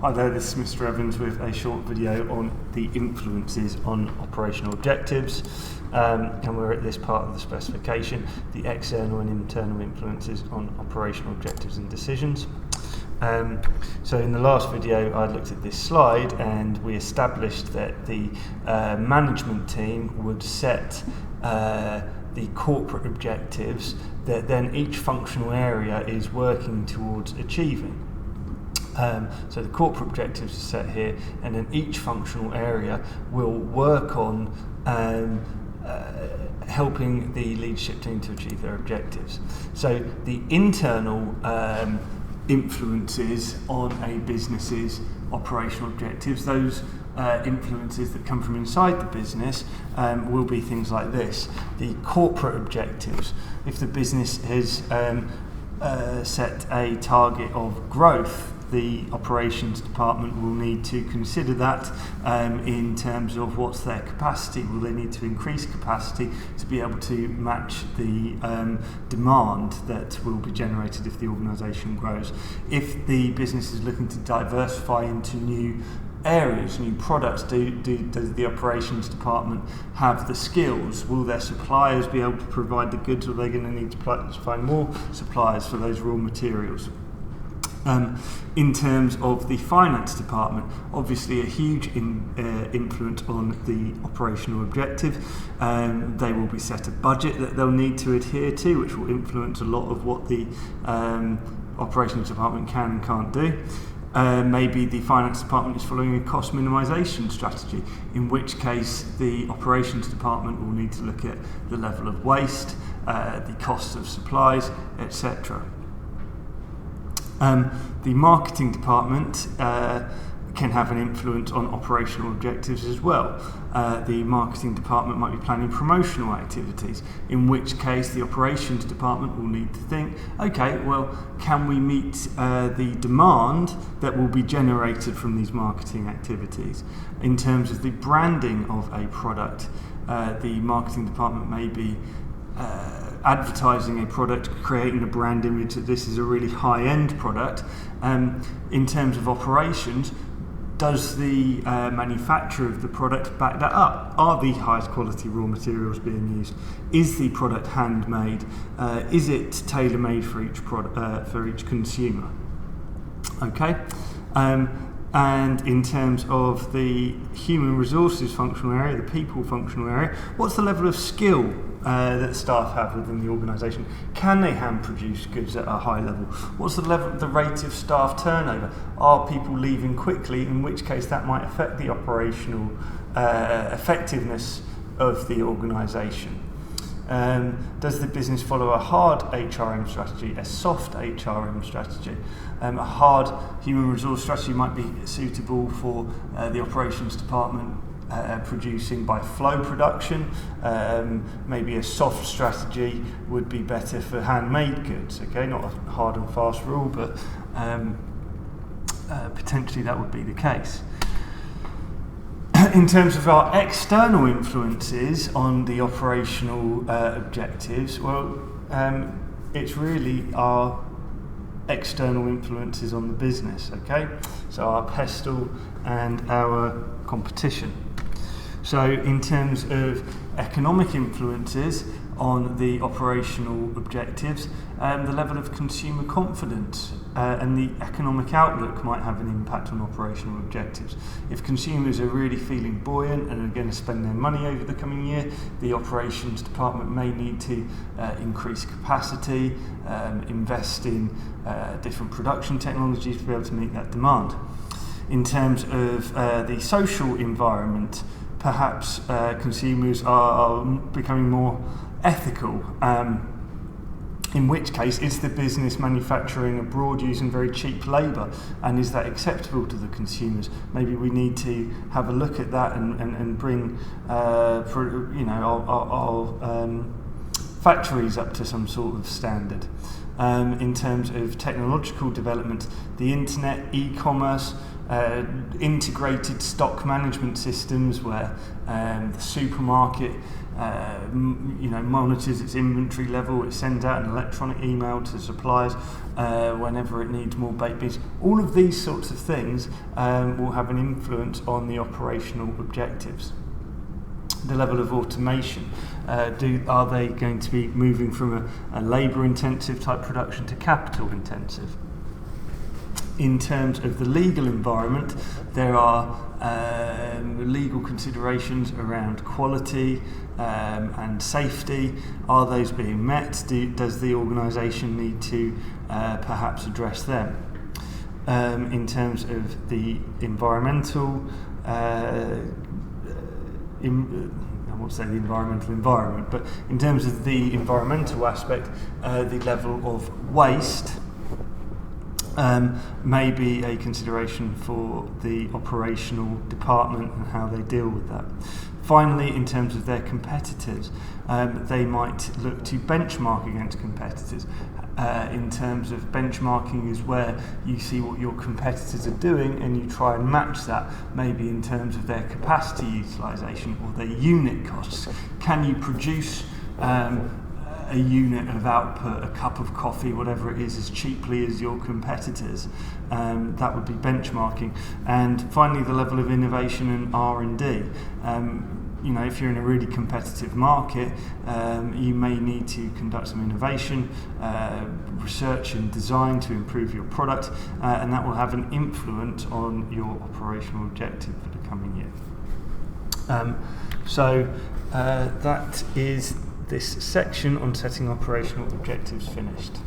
Hi there, this is Mr. Evans with a short video on the influences on operational objectives, and we're at this part of the specification, the external and internal influences on operational objectives and decisions. So in the last video I looked at this slide and we established that the management team would set the corporate objectives that then each functional area is working towards achieving. So the corporate objectives are set here, and then each functional area will work on helping the leadership team to achieve their objectives. So the internal influences on a business's operational objectives, those influences that come from inside the business, will be things like this. The corporate objectives, if the business has set a target of growth, the operations department will need to consider that in terms of what's their capacity. Will they need to increase capacity to be able to match the demand that will be generated if the organisation grows? If the business is looking to diversify into new areas, new products, does the operations department have the skills? Will their suppliers be able to provide the goods, or are they going to need to find more suppliers for those raw materials? In terms of the finance department, obviously a huge influence on the operational objective. They will be set a budget that they'll need to adhere to, which will influence a lot of what the operations department can and can't do. Maybe the finance department is following a cost minimisation strategy, in which case the operations department will need to look at the level of waste, the cost of supplies, etc. The marketing department can have an influence on operational objectives as well. The marketing department might be planning promotional activities, in which case the operations department will need to think, okay, well, can we meet the demand that will be generated from these marketing activities? In terms of the branding of a product, the marketing department may be advertising a product, creating a brand image that this is a really high-end product. In terms of operations, does the manufacturer of the product back that up? Are the highest quality raw materials being used? Is the product handmade? Is it tailor-made for each product, for each consumer? Okay. And in terms of the human resources functional area, the people functional area, what's the level of skill that staff have within the organisation? Can they hand produce goods at a high level? What's the rate of staff turnover? Are people leaving quickly, in which case that might affect the operational effectiveness of the organisation? Does the business follow a hard HRM strategy, a soft HRM strategy? A hard human resource strategy might be suitable for the operations department producing by flow production. Maybe a soft strategy would be better for handmade goods. Okay, not a hard and fast rule, but potentially that would be the case. In terms of our external influences on the operational objectives, well, it's really our external influences on the business, okay? So our pestle and our competition. So in terms of economic influences on the operational objectives, the level of consumer confidence and the economic outlook might have an impact on operational objectives. If consumers are really feeling buoyant and are going to spend their money over the coming year, the operations department may need to increase capacity, invest in different production technologies to be able to meet that demand. In terms of the social environment, perhaps consumers are becoming more ethical, in which case is the business manufacturing abroad using very cheap labour, and is that acceptable to the consumers? Maybe we need to have a look at that and bring our factories up to some sort of standard. In terms of technological development, the internet, e-commerce, integrated stock management systems where the supermarket monitors its inventory level, it sends out an electronic email to suppliers whenever it needs more baked beans. All of these sorts of things will have an influence on the operational objectives. The level of automation, are they going to be moving from a labour intensive type production to capital intensive? In terms of the legal environment, there are legal considerations around quality and safety. Are those being met? Does the organisation need to perhaps address them? In terms of the environmental, I won't say the environmental environment, but in terms of the environmental aspect, the level of waste may be a consideration for the operational department and how they deal with that. Finally, in terms of their competitors, they might look to benchmark against competitors. In terms of benchmarking is where you see what your competitors are doing and you try and match that, maybe in terms of their capacity utilisation or their unit costs. Can you produce a unit of output, a cup of coffee, whatever it is, as cheaply as your competitors? That would be benchmarking. And finally, the level of innovation and R&D. If you're in a really competitive market, you may need to conduct some innovation, research and design to improve your product, and that will have an influence on your operational objective for the coming year. That is this section on setting operational objectives finished.